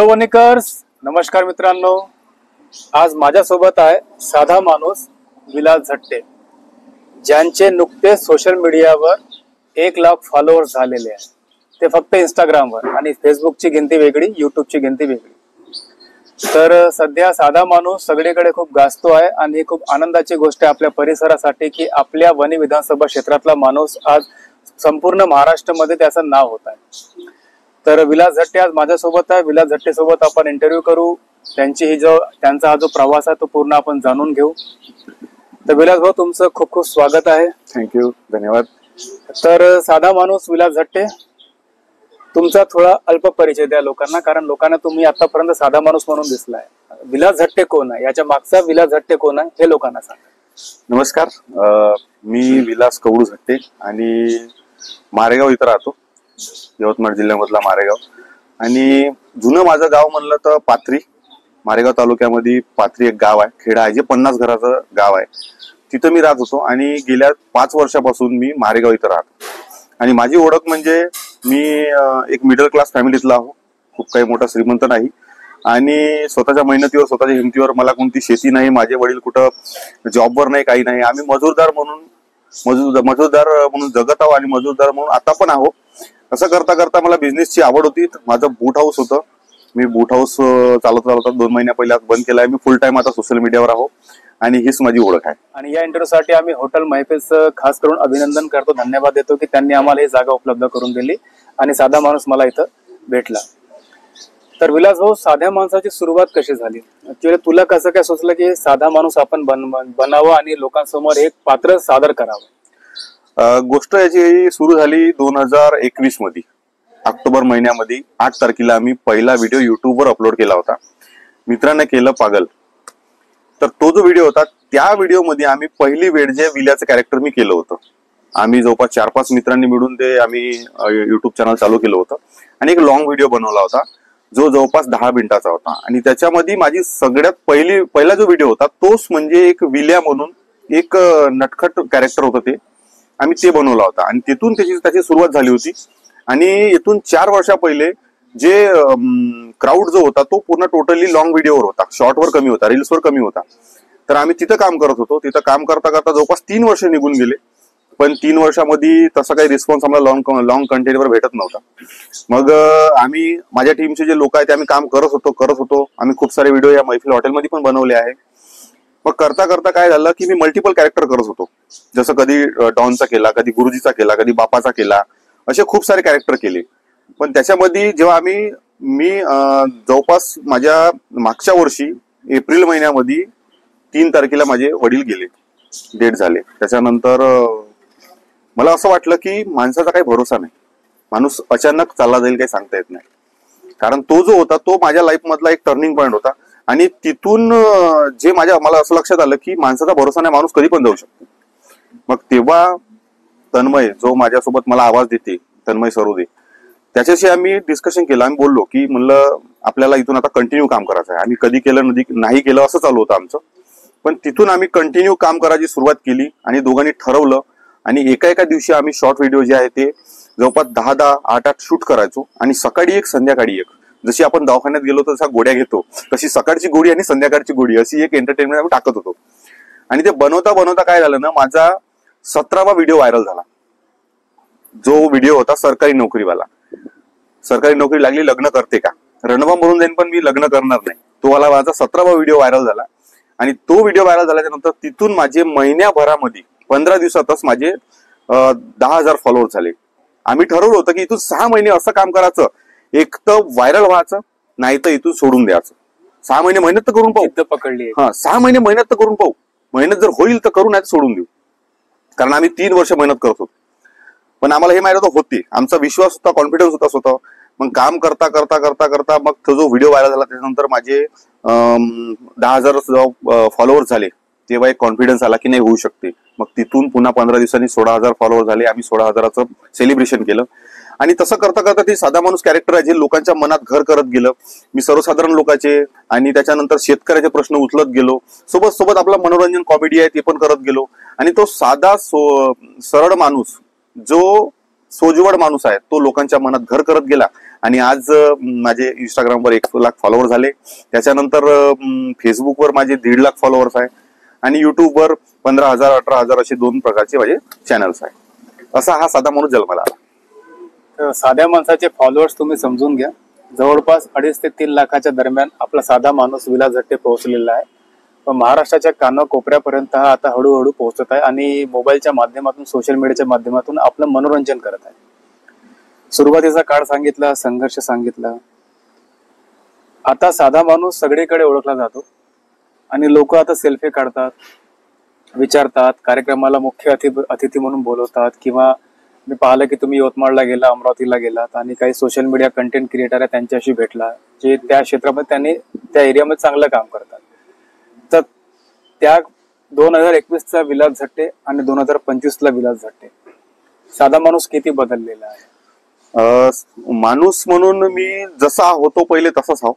वणिकर्स, नमस्कार मित्रांनो. आज माझ्यासोबत आहे साधा माणूस विलास झट्टे, ज्यांचे नुकतेच सोशल मीडियावर 1,00,000 फॉलोअर्स झालेले आहेत. ते फक्त इंस्टाग्रामवर, आणि फेसबुकची गिनती वेगळी, युट्यूबची गिनती वेगळी. तर सध्या साधा माणूस सगळीकडे खूप गाजतो आहे, आणि ही खूप आनंदाची गोष्ट आहे आपल्या परिसरासाठी की आपल्या वणी विधानसभा क्षेत्रातला माणूस आज संपूर्ण महाराष्ट्रामध्ये त्याचं नाव होत आहे. तर विलास झट्टे आज माझ्यासोबत आहे. विलास झट्टे सोबत आपण इंटरव्ह्यू करू. त्यांचा हा जो प्रवास आहे तो पूर्ण आपण जाणून घेऊ. तर विलास भाऊ, तुमचं खूप खूप स्वागत आहे. थँक्यू, धन्यवाद. तर साधा माणूस विलास झट्टे, तुमचा थोडा अल्प परिचय द्या लोकांना, कारण लोकांना तुम्ही आतापर्यंत साधा माणूस म्हणून दिसलाय. विलास झट्टे कोण आहे, याच्या मागचा विलास झट्टे कोण आहे हे लोकांना सांगा. नमस्कार, मी विलास कवडू झट्टे आणि मारेगाव इथं राहतो. यवतमाळ जिल्ह्यामधला मारेगाव. आणि जुनं माझं गाव म्हणलं तर पाथरी, मारेगाव तालुक्यामध्ये पाथरी एक गाव आहे, खेडा आहे, जे 50 घराचं गाव आहे. तिथं मी राहत होतो आणि गेल्या 5 वर्षापासून मी मारेगाव इथं राहतो. आणि माझी ओळख म्हणजे मी एक मिडल क्लास फॅमिलीतला आहो, खूप काही मोठा श्रीमंत नाही. आणि स्वतःच्या मेहनतीवर, स्वतःच्या हिमतीवर, मला कोणती शेती नाही, माझे वडील कुठं जॉबवर नाही, काही नाही. आम्ही मजूरदार म्हणून जगत आहो आणि मजूरदार म्हणून आता पण आहो. असं करता करता मला बिझनेसची आवड होती. माझं बूट हाऊस होतं. मी बूट हाऊस चालवता 2 महिन्या पहिले बंद केलाय. मी फुल टाइम आता सोशल मीडियावर आहो आणि हीच माझी ओळख आहे. आणि या इंटरव्ह्यूसाठी आम्ही हॉटेल महफिलचं खास करून अभिनंदन करतो, धन्यवाद देतो की त्यांनी आम्हाला ही जागा उपलब्ध करून दिली आणि साधा माणूस मला इथं भेटला. तर विलास भाऊ, साध्या माणसाची सुरुवात कशी झाली? ऍक्च्युअली तुला कसं काय सुचलं की साधा माणूस आपण बनावं आणि लोकांसमोर एक पात्र सादर करावं? गोष्ट याची सुरू झाली 2021 मध्ये, ऑक्टोबर महिन्यामध्ये 8 तारखेला आम्ही पहिला व्हिडिओ युट्यूबवर अपलोड केला होता. मित्रांनी केलं पागल. तर तो जो व्हिडिओ होता, त्या व्हिडिओमध्ये आम्ही पहिली वेळ जे विल्याचं कॅरेक्टर मी केलं होतं. आम्ही जवळपास 4-5 मित्रांनी मिळून ते आम्ही युट्यूब चॅनल चालू केलं होतं आणि एक लॉंग व्हिडिओ बनवला होता जो जवळपास 10 मिनिटाचा होता. आणि त्याच्यामध्ये माझी सगळ्यात पहिला जो व्हिडिओ होता तोच म्हणजे एक विल्या म्हणून एक नटखट कॅरेक्टर होतं, ते आम्ही ते बनवला होता. आणि तिथून त्याची सुरुवात झाली होती. आणि इथून 4 वर्षा पहिले जे क्राऊड जो होता तो पूर्ण टोटली लॉंग व्हिडिओवर होता, शॉर्टवर कमी होता, रील्सवर कमी होता. तर आम्ही तिथं काम करत होतो. तिथं काम करता करता जवळपास 3 वर्ष निघून गेले. पण 3 वर्षामध्ये तसा काही रिस्पॉन्स आम्हाला लॉंग कंटेंटवर भेटत नव्हता. मग आम्ही, माझ्या टीमचे जे लोक आहेत ते आम्ही काम करत होतो. आम्ही खूप सारे व्हिडिओ या मैफिल हॉटेलमध्ये पण बनवले आहे. मग करता करता काय झालं की मी मल्टिपल कॅरेक्टर करत होतो. जसं कधी डॉनचा केला, कधी गुरुजीचा केला, कधी बापाचा केला, असे खूप सारे कॅरेक्टर केले. पण त्याच्यामध्ये जेव्हा मी जवळपास माझ्या मागच्या वर्षी एप्रिल महिन्यामध्ये 3 तारखेला माझे वडील गेले, डेथ झाले. त्याच्यानंतर मला असं वाटलं की माणसाचा काही भरोसा नाही, माणूस अचानक चालला जाईल काही सांगता येत नाही. कारण तो जो होता तो माझ्या लाईफ मधला एक टर्निंग पॉईंट होता. आणि तिथून जे मला असं लक्षात आलं की माणसाचा भरोसा नाही, माणूस कधी पण जाऊ शकतो. मग तेव्हा तन्मय, जो माझ्यासोबत मला आवाज देते, तन्मय सरोदे, त्याच्याशी आम्ही डिस्कशन केलं. आम्ही बोललो की म्हणलं आपल्याला इथून आता कंटिन्यू काम करायचं आहे. आम्ही कधी केलं नाही केलं असं चालू होतं आमचं. पण तिथून आम्ही कंटिन्यू काम करायची सुरुवात केली आणि दोघांनी ठरवलं. आणि एका दिवशी आम्ही शॉर्ट व्हिडिओ जे आहे ते जवळपास 10-10, 8-8 शूट करायचो. आणि सकाळी एक, संध्याकाळी एक. जशी आपण दवाखान्यात गेलो तर तसा गोळ्या घेतो, तशी सकाळची गोळी आणि संध्याकाळची गोळी, अशी एक एंटरटेनमेंट आम्ही टाकत होतो. आणि ते बनवता काय झालं ना, माझा 17वा व्हिडिओ व्हायरल झाला. जो व्हिडिओ होता सरकारी नोकरीवाला, सरकारी नोकरी लागली, लग्न करते का, रणवा म्हणून जाईन पण मी लग्न करणार नाही, तो वाला माझा 17वा व्हिडिओ व्हायरल झाला. आणि तो व्हिडिओ व्हायरल झाल्याच्या नंतर तिथून माझे महिन्याभरामध्ये 15 दिवसातच माझे 10,000 फॉलोअर्स झाले. आम्ही ठरवलं होतं की इथून 6 महिने असं काम करायचं, एक तर व्हायरल व्हायचं, नाही तर इथून सोडून द्यायचं. 6 महिने मेहनत तर करून पाहू, पकडली. 6 महिने मेहनत तर करून पाहू. मेहनत जर होईल तर करू, नाही तर सोडून देऊ. कारण आम्ही 3 वर्ष मेहनत करत होतो. पण आम्हाला हे माहिती होती, आमचा विश्वास होता, कॉन्फिडन्स होता स्वतः. मग काम करता मग तो जो व्हिडिओ व्हायरल झाला त्याच्यानंतर माझे 10,000 फॉलोअर्स झाले. तेव्हा एक कॉन्फिडन्स आला की नाही, होऊ शकते. मग तिथून पुन्हा 15 दिवसांनी 16,000 फॉलोअर्स झाले. आम्ही 16,000चं सेलिब्रेशन केलं. आणि तसं करता करता ते साधा माणूस कॅरेक्टर आहे जे लोकांच्या मनात घर करत गेलं. मी सर्वसाधारण लोकांचे आणि त्याच्यानंतर शेतकऱ्याचे प्रश्न उचलत गेलो. सोबत आपला मनोरंजन कॉमेडी आहे ते पण करत गेलो. आणि तो साधा सरळ माणूस, जो सोजवळ माणूस आहे, तो लोकांच्या मनात घर करत गेला. आणि आज माझे इंस्टाग्रामवर 1 लाख फॉलोअर झाले. त्याच्यानंतर फेसबुकवर माझे 1.5 लाख फॉलोअर्स आहे आणि युट्यूबवर 15,000 18,000 असे 2 प्रकारचे माझे चॅनल्स आहे. असा हा साधा माणूस जन्माला आला. साध्या माणसाचे फॉलोअर्स तुम्ही समजून घ्या. जवळपास 2.5 ते 3 लाखाच्या दरम्यान आपला साधा माणूस विलास झट्टे पोहोचलेला आहे. पण महाराष्ट्राच्या कानाकोपऱ्यापर्यंत हा आता हळूहळू पोहोचत आहे आणि मोबाईलच्या माध्यमातून, सोशल मीडियाच्या माध्यमातून आपलं मनोरंजन करत आहे. सुरुवातीचा काळ सांगितला, संघर्ष सांगितला. आता साधा माणूस सगळीकडे ओळखला जातो आणि लोक आता सेल्फी काढतात, विचारतात, कार्यक्रमाला मुख्य अतिथी म्हणून बोलवतात. किंवा मी पाहिलं की तुम्ही यवतमाळला गेला, अमरावतीला गेलात आणि काही सोशल मीडिया कंटेंट क्रिएटर आहे त्यांच्याशी भेटला, जे त्या क्षेत्रामध्ये त्यांनी त्या एरियामध्ये चांगलं काम करतात. तर त्या 2021चा विलास झट्टे आणि 2025ला विलास झट्टे, साधा माणूस किती बदललेला आहे? माणूस म्हणून मी जसा होतो पहिले तसाच आहो.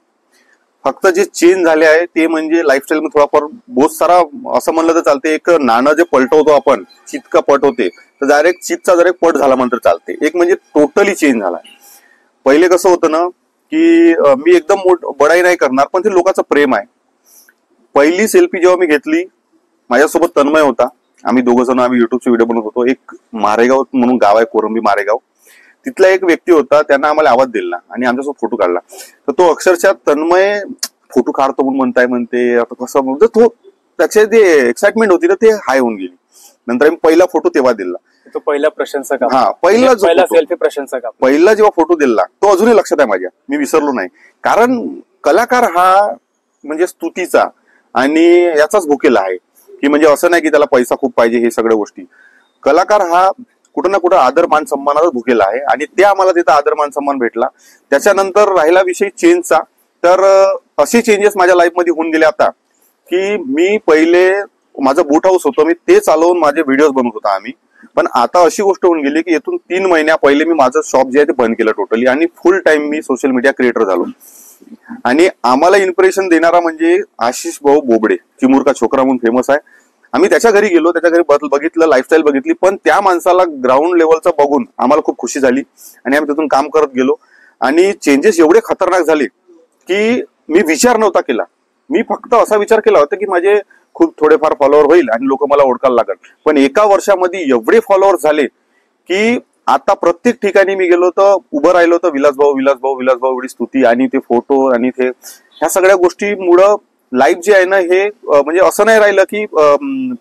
फक्त जे चेंज झाले आहे ते म्हणजे लाईफस्टाईल मध्ये थोडाफार बहुत सारा असं म्हणलं तर चालते. एक नाणं जे पलटवतो आपण, चित का पट होते, तर डायरेक्ट चितचा डायरेक्ट पट झाला म्हणतो चालते. एक म्हणजे टोटली चेंज झाला. पहिले कसं होतं ना की मी एकदम बडाई नाही करणार, पण ते लोकांचं प्रेम आहे. पहिली सेल्फी जेव्हा मी घेतली, माझ्यासोबत तन्मय होता. आम्ही 2 जण युट्यूबचे व्हिडिओ बनवत होतो. एक मारेगाव म्हणून गाव आहे, कोरंबी मारेगाव, तिथला एक व्यक्ती होता, त्यांना आम्हाला आवाज दिला आणि आमच्यासोबत फोटो काढला. तर तो अक्षरशः तन्मय फोटो काढतो म्हणून म्हणते आता कसं, म्हणजे तो त्याचे जे एक्साइटमेंट होती ना ते हाय होऊन गेली. नंतर आम्ही पहिला फोटो तेव्हा दिला. तो पहिला प्रशंसक, पहिला सेल्फी प्रशंसक, पहिला जेव्हा फोटो दिला तो अजूनही लक्षात आहे माझ्या, मी विसरलो नाही. कारण कलाकार हा म्हणजे स्तुतीचा आणि याचाच भुकेला आहे. की म्हणजे असं नाही की त्याला पैसा खूप पाहिजे, हे सगळ्या गोष्टी. कलाकार हा कुठं ना कुठं आदर मान सन्मानाचा भुकेला आहे आणि ते आम्हाला तिथं आदर मान सन्मान भेटला. त्याच्यानंतर राहिला विषय चेंजचा, तर असे चेंजेस माझ्या लाईफमध्ये होऊन गेले आता की मी पहिले माझं बूट हाऊस होतं, मी ते चालवून माझे व्हिडिओज बनवत होता आम्ही. पण आता अशी गोष्ट होऊन गेली की येथून 3 महिन्या पहिले मी माझं शॉप जे आहे ते बंद केलं टोटली आणि फुल टाइम मी सोशल मीडिया क्रिएटर झालो. आणि आम्हाला इन्स्पिरेशन देणारा म्हणजे आशिष भाऊ बोबडे, चिमूर का छोकरा म्हणून फेमस आहे. आम्ही त्याच्या घरी गेलो, त्याच्या घरी बघितलं, लाईफस्टाईल बघितली, पण त्या माणसाला ग्राउंड लेवलचं बघून आम्हाला खूप खुशी झाली आणि आम्ही तिथून काम करत गेलो. आणि चेंजेस एवढे खतरनाक झाले की मी विचार नव्हता केला. मी फक्त असा विचार केला होता की माझे खूप थोडेफार फॉलोअर होईल आणि लोक मला ओळखायला लागल. पण एका वर्षामध्ये एवढे फॉलोअर झाले की आता प्रत्येक ठिकाणी मी गेलो तर उभं राहिलो तर विलास भाऊ विलास भाऊ विलास भाऊ एवढी स्तुती आणि ते फोटो आणि ते ह्या सगळ्या गोष्टीमुळं लाईफ जे आहे ना हे म्हणजे असं नाही राहिलं की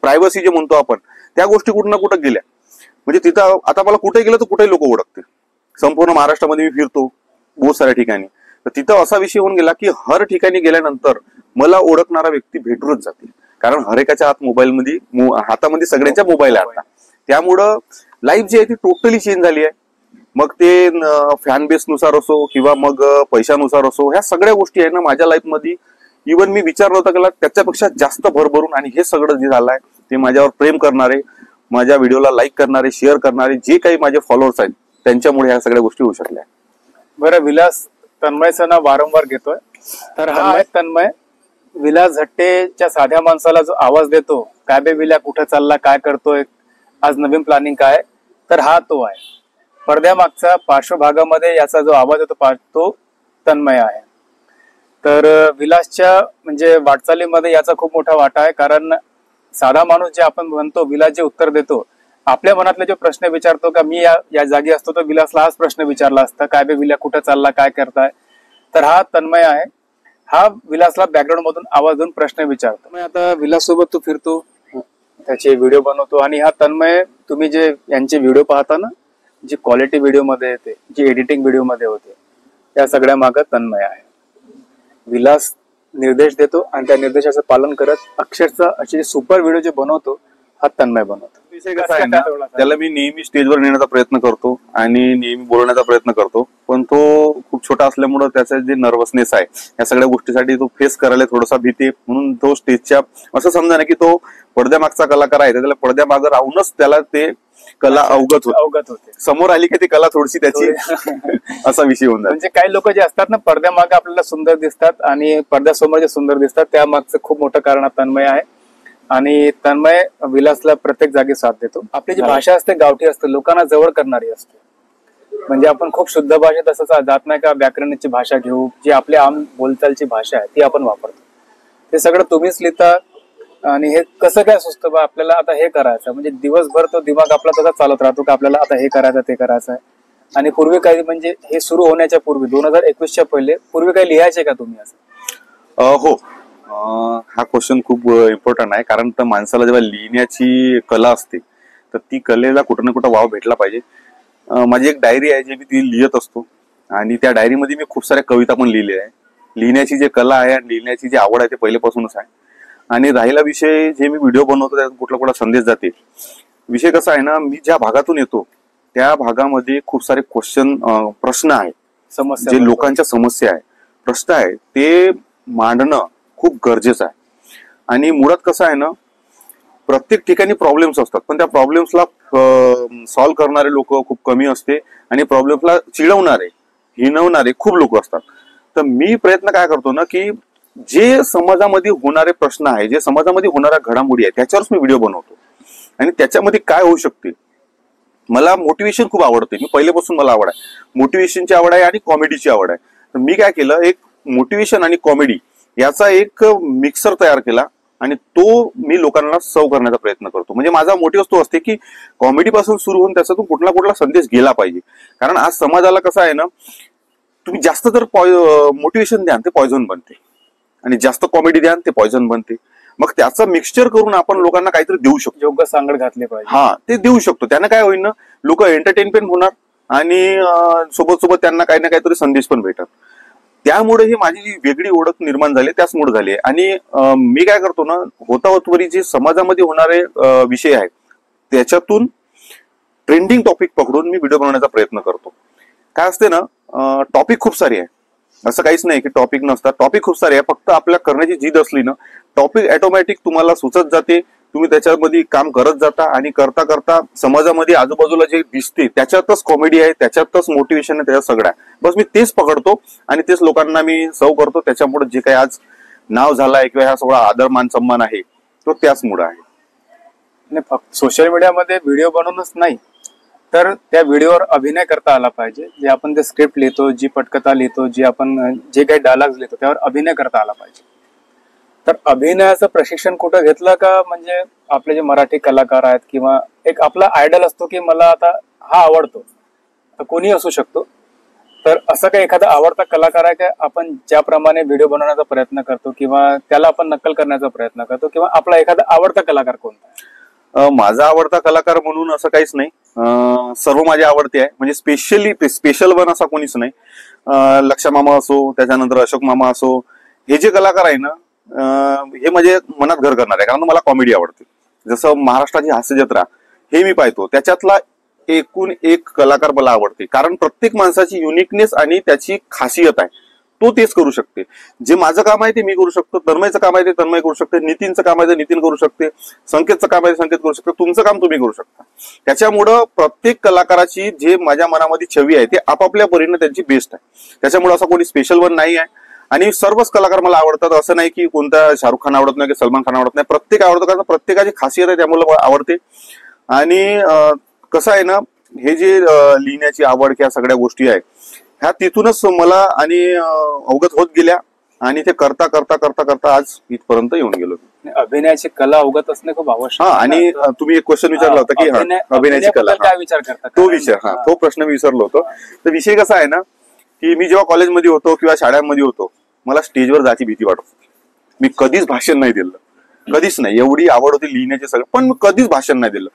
प्रायव्हसी जे म्हणतो आपण त्या गोष्टी कुठं ना कुठं गेल्या. म्हणजे तिथं आता मला कुठे गेलं तर कुठेही लोक ओळखते. संपूर्ण महाराष्ट्रामध्ये मी फिरतो बहुत साऱ्या ठिकाणी, तर तिथं असा विषय होऊन गेला की हर ठिकाणी गेल्यानंतर मला ओळखणारा व्यक्ती भेटूनच जाते. कारण हर एकाच्या हातामध्ये सगळ्यांच्या मोबाईल आहे आता. त्यामुळं लाईफ जी आहे ती टोटली चेंज झाली आहे. मग ते फॅन बेस नुसार असो किंवा मग पैशानुसार असो, ह्या सगळ्या गोष्टी आहे ना माझ्या लाईफमध्ये इव्हन मी विचार नव्हता केला त्याच्यापेक्षा जास्त भरभरून. आणि हे सगळं जे झालंय ते माझ्यावर प्रेम करणारे, माझ्या व्हिडिओला लाईक करणारे, शेअर करणारे जे काही माझे फॉलोअर्स आहेत त्यांच्यामुळे ह्या सगळ्या गोष्टी होऊ शकल्या. बरं, विलास तन्मयचं नाव वारंवार घेतोय, तर हा तन्मय विलास झट्टेच्या साध्या माणसाला जो आवाज देतो, काय बे विल्या कुठं चालला, काय करतोय, आज नवीन प्लॅनिंग काय, तर हा तो आहे. पडद्यामागचा पार्श्वभागामध्ये याचा जो आवाज येतो तो तन्मय आहे. तर विलासच्या म्हणजे वाटचालीमध्ये याचा खूप मोठा वाटा आहे. कारण साधा माणूस जे आपण म्हणतो, विलास जे उत्तर देतो, आपल्या मनातले जो प्रश्न विचारतो का मी या जागी असतो तर विलासला हाच प्रश्न विचारला असता, काय बे विल्या कुठं चालला, काय करताय, तर हा तन्मय आहे. हा विलासला बॅकग्राऊंड मधून आवाज देऊन प्रश्न विचारतो. मग आता विलास सोबत तू फिरतो, त्याचे व्हिडिओ बनवतो आणि हा तन्मय तुम्ही जे यांचे व्हिडिओ पाहता ना, जी क्वालिटी व्हिडिओ मध्ये येते, जी एडिटिंग व्हिडिओ मध्ये होते, त्या सगळ्या मागे तन्मय आहे. विलास निर्देश देतो आणि त्या निर्देशाचं पालन करत अक्षरशः असे सुपर व्हिडिओ जे बनवतो हा तन्मय बनवतो. विषय कसा आहे ना, त्याला मी नेहमी स्टेजवर नेण्याचा प्रयत्न करतो आणि नेहमी बोलण्याचा प्रयत्न करतो, पण तो खूप छोटा असल्यामुळे त्याचा जे नर्वसनेस आहे या सगळ्या गोष्टीसाठी तो फेस करायला थोडासा भीती, म्हणून तो स्टेजच्या असं समजा ना की तो पडद्यामागचा कलाकार आहे, त्याला पडद्यामागं राहूनच त्याला ते कला अवगत होते. समोर आली की ती कला थोडीशी त्याची असा विषय होऊन जातो. म्हणजे काही लोक जे असतात ना पडद्यामागे आपल्याला सुंदर दिसतात आणि पडद्यासमोर जे सुंदर दिसतात त्या मागचं खूप मोठं कारण तन्मय आहे. आणि तन्मय विलासला प्रत्येक जागी साथ देतो. आपली जी भाषा असते गावठी असते, लोकांना जवळ करणारी असते. म्हणजे आपण खूप शुद्ध भाषेत असं जात नाही का व्याकरणाची भाषा घेऊ, जी आपली आम बोलचालची भाषा आहे ती आपण वापरतो. ते सगळं तुम्हीच लिहिता. आणि हे कसं काय सुचतं बा आपल्याला आता हे करायचं, म्हणजे दिवसभर तो दिमाग आपला तसा चालत राहतो का आपल्याला आता हे करायचं ते करायचं आहे. आणि पूर्वी काही म्हणजे हे सुरू होण्याच्या पूर्वी 2021च्या पहिले पूर्वी काही लिहायचे का तुम्ही असं? हो, हा क्वेश्चन खूप इम्पॉर्टंट आहे. कारण तर माणसाला जेव्हा लिहिण्याची कला असते तर ती कलेला कुठं ना कुठं वाव भेटला पाहिजे. माझी एक डायरी आहे जी मी ती लिहित असतो आणि त्या डायरीमध्ये मी खूप साऱ्या कविता पण लिहिल्या आहे. लिहिण्याची जी कला आहे आणि लिहिण्याची जी आवड आहे ते पहिल्यापासूनच आहे. आणि राहिला विषय, जे मी व्हिडिओ बनवतो त्यात कुठला कुठला संदेश जाते. विषय कसा आहे ना, मी ज्या भागातून येतो त्या भागामध्ये खूप सारे प्रश्न आहेत, समस्या जे लोकांच्या समस्या आहे, प्रश्न आहे, ते मांडणं खूप गरजेचं आहे. आणि मुळात कसं आहे ना, प्रत्येक ठिकाणी प्रॉब्लेम्स असतात, पण त्या प्रॉब्लेम्सला सॉल्व्ह करणारे लोक खूप कमी असते आणि प्रॉब्लेम्सला चिडवणारे, हिणवणारे खूप लोक असतात. तर मी प्रयत्न काय करतो ना, की जे समाजामध्ये होणारे प्रश्न आहे, जे समाजामध्ये होणाऱ्या घडामोडी आहे त्याच्यावरच मी व्हिडिओ बनवतो. आणि त्याच्यामध्ये काय होऊ शकते, मला मोटिवेशन खूप आवडते. मी पहिल्यापासून मला आवड आहे, मोटिवेशनची आवड आहे आणि कॉमेडीची आवड आहे. तर मी काय केलं, एक मोटिवेशन आणि कॉमेडी याचा एक मिक्सर तयार केला आणि तो मी लोकांना सर्व करण्याचा प्रयत्न करतो. म्हणजे माझा मोटिव्ह तो असते की कॉमेडी पासून सुरू होऊन त्याच्यातून कुठला कुठला संदेश गेला पाहिजे. कारण आज समाजाला कसं आहे ना, तुम्ही जास्त जर मोटिवेशन द्या ते पॉयझन बनते आणि जास्त कॉमेडी द्या ते पॉयझन बनते. मग त्याचं मिक्सचर करून आपण लोकांना काहीतरी देऊ शकतो, योग्य सांगड घातले पाहिजे. हा, ते देऊ शकतो. त्यानं काय होईल ना, लोक एंटरटेनमेंट होणार आणि सोबत सोबत त्यांना काही ना काहीतरी संदेश पण भेटत. त्यामुळे ही माझी जी वेगळी ओळख निर्माण झाली त्याचमुळे झाली. आणि मी काय करतो ना, होतावरी जे समाजामध्ये होणारे विषय आहेत त्याच्यातून ट्रेंडिंग टॉपिक पकडून मी व्हिडिओ बनवण्याचा प्रयत्न करतो. काय असते ना, टॉपिक खूप सारे आहे, असं काहीच नाही की टॉपिक नसतात. टॉपिक खूप सारे आहे, फक्त आपल्या करण्याची जिद असली ना, टॉपिक ऑटोमॅटिक तुम्हाला सुचत जाते, तुम्ही त्याच्यामध्ये काम करत जाता आणि करता करता समाजामध्ये आजूबाजूला जे दिसते त्याच्यातच कॉमेडी आहे, त्याच्यातच मोटिवेशन आहे, त्याच्यात सगळं आहे. बस मी तेच पकडतो आणि तेच लोकांना मी सर्व करतो. त्याच्यामुळे जे काही आज नाव झालाय किंवा हा सगळा आदर मान सन्मान आहे तो त्याचमुळे आहे. फक्त सोशल मीडियामध्ये व्हिडिओ बनवूनच नाही, तर त्या व्हिडिओवर अभिनय करता आला पाहिजे. जे आपण ते स्क्रिप्ट लिहितो, जी पटकथा लिहितो, जी आपण जे काही डायलॉग्स लिहितो त्यावर अभिनय करता आला पाहिजे. तर अभिनयाचं प्रशिक्षण कुठं घेतलं का? म्हणजे आपले जे मराठी कलाकार आहेत किंवा एक आपला आयडल असतो की मला आता हा आवडतो, तर कोणी असू शकतो, तर असं काही एखादा आवडता कलाकार आहे का आपण ज्याप्रमाणे व्हिडिओ बनवण्याचा प्रयत्न करतो किंवा त्याला आपण नक्कल करण्याचा प्रयत्न करतो, किंवा आपला एखादा आवडता कलाकार कोणता आहे? माझा आवडता कलाकार म्हणून असं काहीच नाही, सर्व माझे आवडते आहे. म्हणजे स्पेशल वन असा कोणीच नाही. लक्षा मामा असो, त्याच्यानंतर अशोक मामा असो, हे जे कलाकार आहे ना, हे म्हणजे मनात घर करणार आहे. कारण मला कॉमेडी आवडते. जसं महाराष्ट्राची हास्य जत्रा हे मी पाहतो, त्याच्यातला एकूण एक कलाकार मला आवडते. कारण प्रत्येक माणसाची युनिकनेस आणि त्याची खासियत आहे, तो तेच करू शकते. जे माझं काम आहे ते मी करू शकतो, तन्मयचं काम आहे ते तन्मय करू शकते, नितीनचं काम आहे ते नितीन करू शकते, संकेतचं काम आहे ते संकेत करू शकते, तुमचं काम तुम्ही करू शकता. त्याच्यामुळं प्रत्येक कलाकाराची जे माझ्या मनामध्ये छवी आहे ते आपापल्या परीने त्यांची बेस्ट आहे. त्याच्यामुळे असं कोणी स्पेशल वन नाही आहे. आणि सर्वच कलाकार मला आवडतात, असं नाही की कोणता शाहरुख खान आवडत नाही की सलमान खान आवडत नाही. प्रत्येक आवडतं, कारण प्रत्येकाची खासियत आहे त्यामुळे मला आवडते. आणि कसं आहे ना, हे जे लिहिण्याची आवड ह्या सगळ्या गोष्टी आहे ह्या तिथूनच मला आणि अवगत होत गेल्या आणि ते करता करता करता करता आज इथपर्यंत येऊन गेलो. अभिनयाची कला अवगत असणे खूप आवश्यक. हा, आणि तुम्ही एक क्वेश्चन विचारला होता की अभिनयाची कला काय विचार करता, तो प्रश्न मी विसरलो होतो. तर विषय कसा आहे ना, की मी जेव्हा कॉलेजमध्ये होतो किंवा शाळांमध्ये होतो, मला स्टेजवर जायची भीती वाटत होती. मी कधीच भाषण नाही दिलं, कधीच नाही. एवढी आवड होती लिहिण्याची सगळं, पण मी कधीच भाषण नाही दिलं.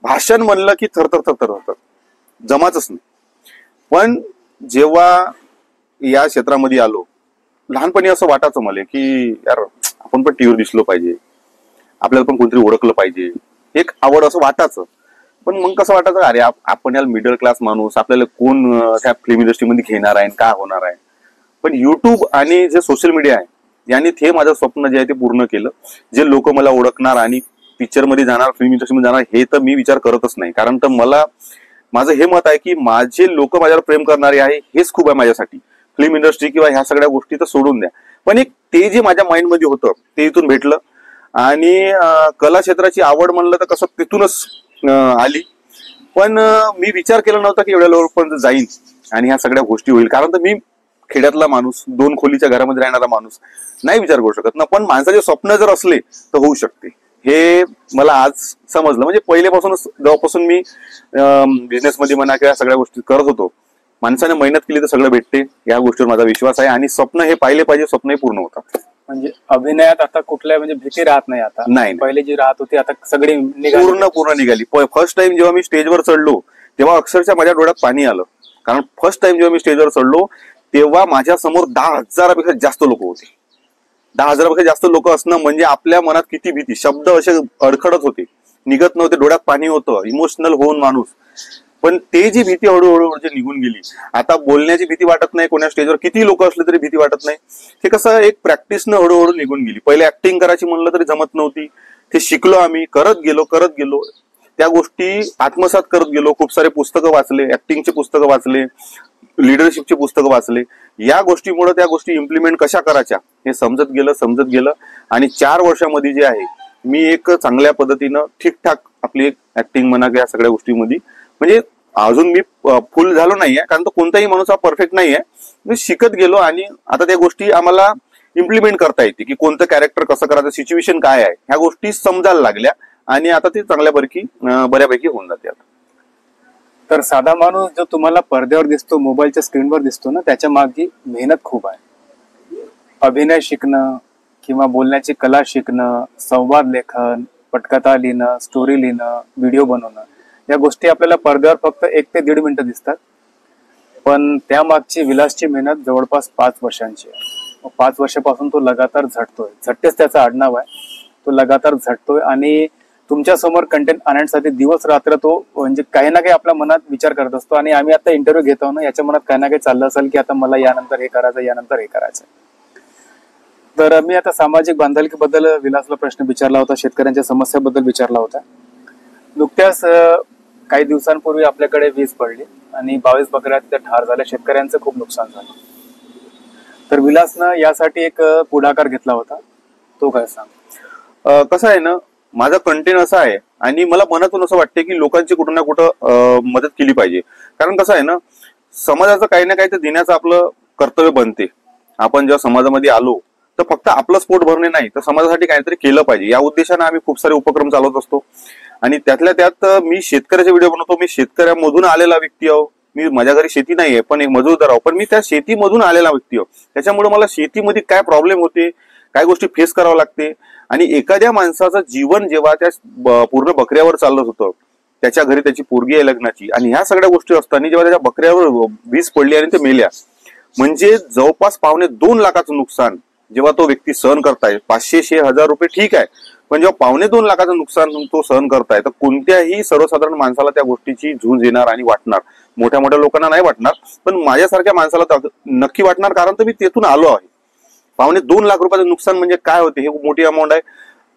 भाषण म्हणलं की थरथर थरथर होतं, जमाच नाही. पण जेव्हा या क्षेत्रामध्ये आलो, लहानपणी असं वाटायचं मला की यार आपण पण टीव्हीवर दिसलो पाहिजे, आपल्याला पण कोणतरी ओळखलं पाहिजे, एक आवड असं वाटायचं. पण मग कसं वाटायचं, अरे आपण याला मिडल क्लास माणूस, आपल्याला कोण त्या फिल्म इंडस्ट्रीमध्ये घेणार आहे, काय होणार आहे. पण युट्यूब आणि जे सोशल मीडिया आहे यांनी ते माझं स्वप्न जे आहे ते पूर्ण केलं. जे लोक मला ओळखणार आणि पिक्चरमध्ये जाणार, फिल्म इंडस्ट्रीमध्ये जाणार, हे तर मी विचार करतच नाही. कारण तर माझं हे मत आहे की माझे लोक माझ्यावर प्रेम करणारे आहे हेच खूप आहे माझ्यासाठी. फिल्म इंडस्ट्री किंवा ह्या सगळ्या गोष्टी तर सोडून द्या, पण एक ते जे माझ्या माइंडमध्ये होतं ते इथून भेटलं. आणि कला क्षेत्राची आवड म्हणलं तर कसं तिथूनच आली. पण मी विचार केला नव्हता की एवढ्या लोकांपर्यंत जाईन आणि ह्या सगळ्या गोष्टी होईल. कारण तर मी खेड्यातला माणूस, 2 खोलीच्या घरामध्ये राहणारा माणूस नाही विचार करू शकत ना. पण माणसाचे स्वप्न जर असले तर होऊ शकते, हे मला आज समजलं. म्हणजे पहिल्यापासूनच जेव्हापासून मी बिझनेसमध्ये म्हणा किंवा सगळ्या गोष्टी करत होतो, माणसाने मेहनत केली तर सगळं भेटते, या गोष्टीवर माझा विश्वास आहे. आणि स्वप्न हे पाहिले पाहिजे, स्वप्नही पूर्ण होतात. म्हणजे अभिनयात आता कुठल्या म्हणजे भीती राहत नाही आता. नाही, पहिले जी राहत होती आता सगळी पूर्ण निघाली. फर्स्ट टाइम जेव्हा मी स्टेजवर चढलो तेव्हा अक्षरशः माझ्या डोळ्यात पाणी आलं. कारण फर्स्ट टाइम जेव्हा मी स्टेजवर चढलो तेव्हा माझ्या समोर 10,000पेक्षा जास्त लोक होते. 10,000पेक्षा जास्त लोक असणं म्हणजे आपल्या मनात किती भीती, शब्द असे अडखडत होते, निघत नव्हते, डोळ्यात पाणी होतं, इमोशनल होऊन माणूस. पण ते जी भीती हळूहळू जे निघून गेली, आता बोलण्याची भीती वाटत नाही, कोणा स्टेजवर किती लोक असले तरी भीती वाटत नाही. हे कसं एक प्रॅक्टिसनं हळूहळू निघून गेली. पहिले ऍक्टिंग करायची म्हणलं तरी जमत नव्हती, ते शिकलो आम्ही, करत गेलो त्या गोष्टी आत्मसात करत गेलो. खूप सारे पुस्तकं वाचले, ऍक्टिंगचे पुस्तकं वाचले, लिडरशिपचे पुस्तकं वाचले. या गोष्टीमुळे त्या गोष्टी इम्प्लिमेंट कशा करायच्या हे समजत गेलं. आणि 4 वर्षामध्ये जे आहे मी एक चांगल्या पद्धतीनं ठीकठाक आपली एक ऍक्टिंग म्हणा या सगळ्या गोष्टीमध्ये, म्हणजे अजून मी फुल झालो नाहीये, कारण तो कोणताही माणूस हा परफेक्ट नाहीये. मी शिकत गेलो आणि आता त्या गोष्टी आम्हाला इम्प्लिमेंट करता येते की कोणतं कॅरेक्टर कसं करायचं, सिच्युएशन काय आहे, ह्या गोष्टी समजायला लागल्या आणि आता ते बऱ्यापैकी होऊन जाते. आता तर साधा माणूस जो तुम्हाला पडद्यावर दिसतो, मोबाईलच्या स्क्रीनवर दिसतो ना, त्याच्या मागे मेहनत खूप आहे. अभिनय शिकणं किंवा बोलण्याची कला शिकणं, संवाद लेखन, पटकथा लिहिणं, स्टोरी लिहिणं, व्हिडिओ बनवणं, या गोष्टी आपल्याला पडद्यावर फक्त 1 ते 1.5 मिनिटं दिसतात. पण त्यामागची विलासची मेहनत जवळपास 5 वर्षांची आहे. 5 वर्षापासून तो लगातार झटतोय. झट्टेच त्याचं आडनाव आहे. तो लगातार झटतोय आणि तुमच्या समोर कंटेंट आणण्यासाठी दिवस रात्र तो म्हणजे काही ना काही आपल्या मनात विचार करत असतो. आणि आम्ही आता इंटरव्ह्यू घेतो ना, याच्या मनात काही ना काही चाललं असेल की आता मला यानंतर हे करायचं. तर मी आता सामाजिक बांधिलकीबद्दल विलासला प्रश्न विचारला होता, शेतकऱ्यांच्या समस्याबद्दल विचारला होता. नुकत्याच काही दिवसांपूर्वी आपल्याकडे वीज पडली आणि 22 बकऱ्या तिथे ठार झाल्या. शेतकऱ्यांचं खूप नुकसान झालं. तर विलासनं यासाठी एक पुढाकार घेतला होता, तो काय सांग? कसं आहे ना, माझा कंटेंट असा आहे आणि मला मनातून असं वाटते की लोकांची कुठं ना कुठं मदत केली पाहिजे. कारण कसं आहे ना, समाजाचं काही ना काही तर देण्याचं आपलं कर्तव्य बनते. आपण जेव्हा समाजामध्ये आलो तर फक्त आपलं पोट भरणे नाही, तर समाजासाठी काहीतरी केलं पाहिजे, या उद्देशाने आम्ही खूप सारे उपक्रम चालवत असतो. आणि त्यातल्या त्यात मी शेतकऱ्याचे व्हिडिओ बनवतो. मी शेतकऱ्यामधून आलेला व्यक्ती आहो. मी माझ्या घरी शेती नाहीये, पण एक मजूरदार आहो, पण मी त्या शेतीमधून आलेला व्यक्ती आहो. त्याच्यामुळे मला शेतीमध्ये काय प्रॉब्लेम होते, काय गोष्टी फेस करावं लागते. आणि एखाद्या माणसाचं जीवन जेव्हा त्या पूर्ण बकऱ्यावर चालत होतं, त्याच्या घरी त्याची पोरगी आहे लग्नाची, आणि ह्या सगळ्या गोष्टी असताना जेव्हा त्याच्या बकऱ्यावर वीज पडली आणि ते मेल्या, म्हणजे जवळपास 2.25 लाखाचं नुकसान जेव्हा तो व्यक्ती सहन करताय. 500-1000 रुपये ठीक आहे, पण जेव्हा 2.25 लाखाचं नुकसान तो सहन करताय, तर कोणत्याही सर्वसाधारण माणसाला त्या गोष्टीची झूंज येणार आणि वाटणार. मोठ्या मोठ्या लोकांना नाही वाटणार, पण माझ्यासारख्या माणसाला नक्की वाटणार, कारण तर मी तेथून आलो आहे. 2.25 लाख रुपयाचं नुकसान म्हणजे काय होते, हे मोठी अमाऊंट आहे.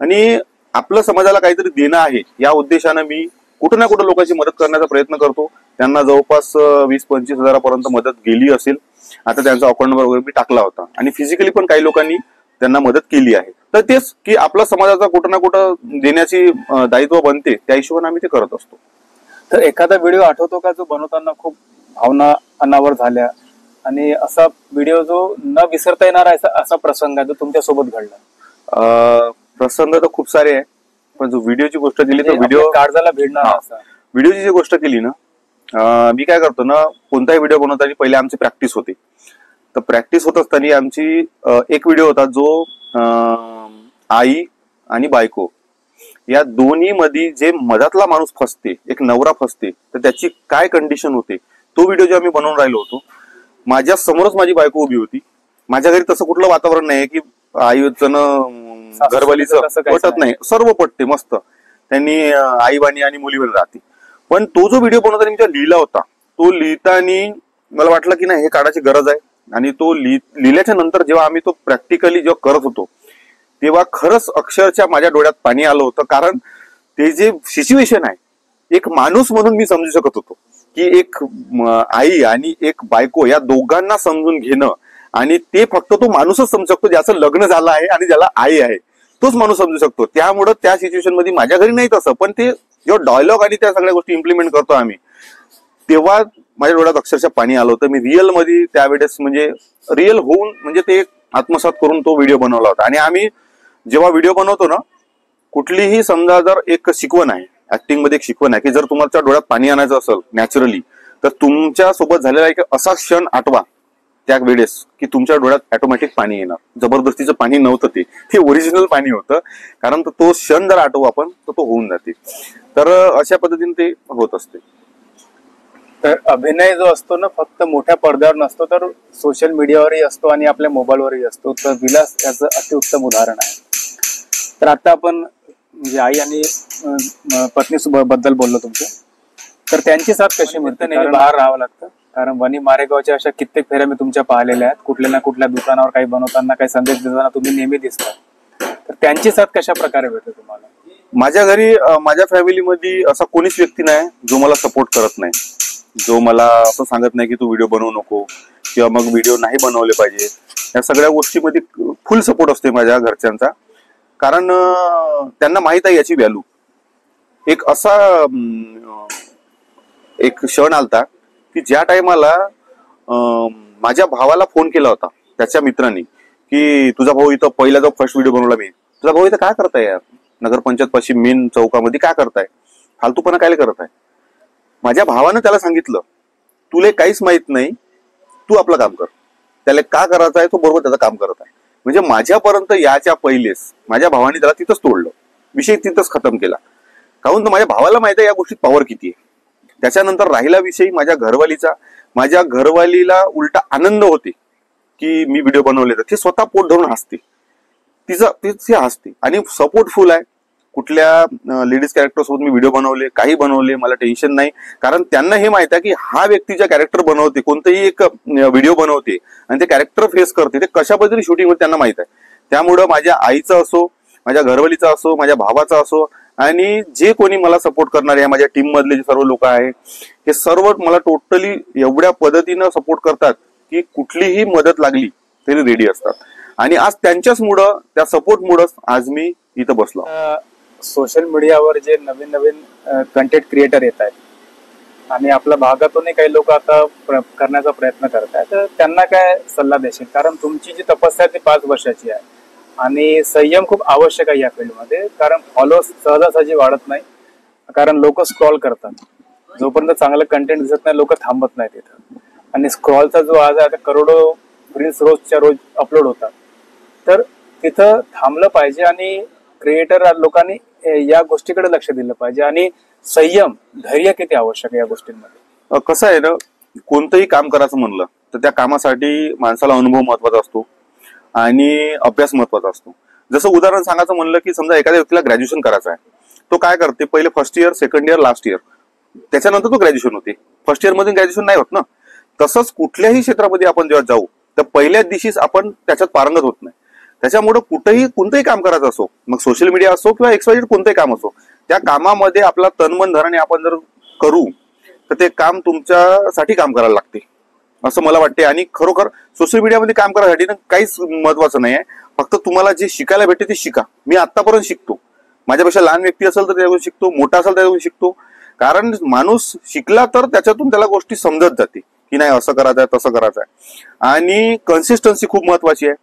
आणि आपलं समाजाला काहीतरी देणं आहे, या उद्देशानं मी कुठं ना कुठं लोकांची मदत करण्याचा प्रयत्न करतो. त्यांना जवळपास 20-25 हजारापर्यंत मदत गेली असेल. आता त्यांचा अकाउंट नंबर वगैरे मी टाकला होता आणि फिजिकली पण काही लोकांनी त्यांना मदत केली आहे. तर तेच की आपला समाजाचा कुठं ना कुठं देण्याची दायित्व बनते, त्या हिशोबाने आम्ही ते करत असतो. तर एखादा व्हिडिओ आठवतो का जो बनवताना खूप भावना अनावर झाल्या आणि असा व्हिडिओ जो न विसरता येणार असा प्रसंग आहे जो तुमच्या सोबत घडला? प्रसंग तर खूप सारे आहे, पण जो व्हिडिओची गोष्ट केली तर व्हिडिओ काळजाला भिडणार असा व्हिडिओची जी गोष्ट केली ना, मी काय करतो ना, कोणताही व्हिडिओ बनवताना पहिले आमची प्रॅक्टिस होते. तर प्रॅक्टिस होत असताना आमची एक व्हिडिओ होता जो आई आणि बायको या दोन्ही मध्ये जे मधातला माणूस फसते, एक नवरा फसते, तर त्याची काय कंडिशन होते, तो व्हिडिओ जो आम्ही बनवून राहिलो होतो. माझ्या समोरच माझी बायको उभी होती. माझ्या घरी तसं कुठलं वातावरण नाही की आईचं घरवालीचं पटत नाही, सर्व पटते मस्त, त्यांनी आईबाणी आणि मुलीवर राहते. पण तो जो व्हिडिओ बनवताना मी लिहिला होता, तो लिहिताना मला वाटलं की नाही हे काढायची गरज आहे. आणि तो लिहिल्याच्या नंतर जेव्हा आम्ही तो प्रॅक्टिकली जेव्हा करत होतो, तेव्हा खरंच अक्षरशः माझ्या डोळ्यात पाणी आलं होतं. कारण ते जे सिच्युएशन आहे, एक माणूस म्हणून मी समजू शकत होतो की एक आई आणि एक बायको या दोघांना समजून घेणं, आणि ते फक्त तो माणूसच समजू शकतो ज्याचं लग्न झालं आहे आणि ज्याला आई आहे, तोच माणूस समजू शकतो. त्यामुळं त्या सिच्युएशन मध्ये माझ्या घरी नाही तसं, पण ते जेव्हा डायलॉग आणि त्या सगळ्या गोष्टी इम्प्लिमेंट करतो आम्ही, तेव्हा माझ्या डोळ्यात अक्षरशः पाणी आलं होतं. मी रिअल मध्ये त्यावेळेस म्हणजे रिअल होऊन म्हणजे ते आत्मसात करून तो व्हिडिओ बनवला होता. आणि आम्ही जेव्हा व्हिडिओ बनवतो ना, कुठलीही समजा जर एक शिकवण आहे, ऍक्टिंग मध्ये एक शिकवण आहे की जर तुम्हाला डोळ्यात पाणी आणायचं असेल नॅचरली, तर तुमच्या सोबत झालेला एक असा क्षण आठवा त्या वेळेस की तुमच्या डोळ्यात ऑटोमॅटिक पाणी येणार. जबरदस्तीचं पाणी नव्हतं, ते ओरिजिनल पाणी होतं. कारण तो क्षण जर आठवू आपण तर तो होऊन जाते. तर अशा पद्धतीने ते होत असते. तर अभिनय जो असतो ना, फक्त मोठ्या पडद्यावर नसतो, तर सोशल मीडियावरही असतो आणि आपल्या मोबाईलवरही असतो. तर विलास याचं अतिउत्तम उदाहरण आहे. तर आता आपण म्हणजे आई आणि पत्नी बद्दल बोललो तुमच्या, तर त्यांची साथ कशी मिळते? नेहमी बाहेर राहावं लागतं, कारण वनी मारेगावच्या अशा कित्येक फेऱ्या मी तुमच्या पाहिलेल्या आहेत. कुठल्या ना कुठल्या दुकानावर काही बनवताना, काही संदेश देताना तुम्ही नेहमी दिसता. तर त्यांची साथ कशा प्रकारे भेटते तुम्हाला? माझ्या घरी माझ्या फॅमिलीमध्ये असा कोणीच व्यक्ती नाही जो मला सपोर्ट करत नाही, जो मला असं सांगत नाही की तू व्हिडिओ बनवू नको किंवा मग व्हिडिओ नाही बनवले पाहिजे. या सगळ्या गोष्टीमध्ये फुल सपोर्ट असते माझ्या घरच्यांचा. कारण त्यांना माहित आहे याची व्हॅल्यू. एक असा एक क्षण आलता की ज्या टायमाला माझ्या भावाला फोन केला होता त्याच्या मित्रांनी की तुझा भाऊ इथं पहिला जो फर्स्ट व्हिडिओ बनवला मी, तुझा भाऊ इथं काय करताय यार, नगरपंचायत पाशी मेन चौकामध्ये काय करताय, फालतूपणा काय करत आहे. माझ्या भावानं त्याला सांगितलं तुला काहीच माहित नाही, तू आपलं काम कर. त्याला का करायचं आहे तो बरोबर त्याचं काम करत आहे. म्हणजे माझ्यापर्यंत याच्या पहिलेच माझ्या भावाने त्याला तिथंच तोडलं, विषय तिथंच खतम केला. काहून तर माझ्या भावाला माहित आहे या गोष्टीत पॉवर किती आहे. त्याच्यानंतर राहिला विषय माझ्या घरवालीचा. माझ्या घरवालीला उलटा आनंद होते की मी व्हिडिओ बनवले, तर ते स्वतः पोट धरून हसते, तिचं हसते आणि सपोर्टफुल आहे. कुठल्या लेडीज कॅरेक्टर सोबत मी व्हिडिओ बनवले, काही बनवले, मला टेन्शन नाही. कारण त्यांना हे माहित आहे की हा व्यक्तीच्या कॅरेक्टर बनवते, कोणतेही एक व्हिडिओ बनवते आणि ते कॅरेक्टर फेस करते, ते कशा पद्धतीने शूटिंग होते त्यांना माहित आहे. त्यामुळं माझ्या आईचं असो, माझ्या घरवालीचा असो, माझ्या भावाचा असो आणि जे कोणी मला सपोर्ट करणारे आहे, माझ्या टीम मधले जे सर्व लोक आहे, हे सर्व मला टोटली एवढ्या पद्धतीनं सपोर्ट करतात की कुठलीही मदत लागली तरी रेडी असतात. आणि आज त्यांच्याच मुळे, त्या सपोर्ट मुळेच आज मी इथं बसलो. सोशल मीडियावर जे नवीन नवीन कंटेंट क्रिएटर येत आहेत आणि आपल्या भागातूनही काही लोक आता करण्याचा प्रयत्न करत आहेत, तर त्यांना काय सल्ला देशील? कारण तुमची जी तपस्या ती 5 वर्षाची आहे आणि संयम खूप आवश्यक आहे या फील्डमध्ये. कारण फॉलोअर्स सहजासहजी वाढत नाही, कारण लोक स्क्रॉल करतात. जोपर्यंत चांगलं कंटेंट दिसत नाही लोक थांबत नाहीत तिथं. आणि स्क्रॉलचा जो आज आहे, करोडो रील्स रोजच्या रोज अपलोड होतात, तर तिथं थांबलं पाहिजे आणि क्रिएटर लोकांनी या गोष्टीकडे लक्ष दिलं पाहिजे. आणि संयम, धैर्य किती आवश्यक आहे या गोष्टींमध्ये? कसं आहे ना, कोणतंही काम करायचं म्हणलं तर त्या कामासाठी माणसाला अनुभव महत्वाचा असतो आणि अभ्यास महत्वाचा असतो. जसं उदाहरण सांगायचं म्हणलं की समजा एखाद्या व्यक्तीला ग्रॅज्युएशन करायचं आहे, तो काय करते, पहिले first year, second year, last year, त्याच्यानंतर तो ग्रॅज्युएशन होते. फर्स्ट इयर मध्ये ग्रॅज्युएशन नाही होत ना. तसंच कुठल्याही क्षेत्रामध्ये आपण जेव्हा जाऊ तर पहिल्याच दिवशीच आपण त्याच्यात पारंगत होत नाही. त्याच्यामुळे कोणतंही काम करायचं असो, मग सोशल मीडिया असो किंवा एक्सवायझेड कोणतंही काम असो, त्या कामामध्ये आपला तनमन धनाने आपण जर करू तर ते काम तुमच्यासाठी काम करायला लागते असं मला वाटते. आणि खरोखर सोशल मीडियामध्ये काम करायसाठी ना काहीच महत्वाचं नाही आहे. फक्त तुम्हाला जे शिकायला भेटते ते शिका. मी आतापर्यंत शिकतो. माझ्यापेक्षा लहान व्यक्ती असेल तर त्याच्याकडून शिकतो, मोठा असेल त्याच्याकडून शिकतो. कारण माणूस शिकला तर त्याच्यातून त्याला गोष्टी समजत जाते की नाही असं करायचं आहे, तसं करायचं आहे. आणि कन्सिस्टन्सी खूप महत्वाची आहे.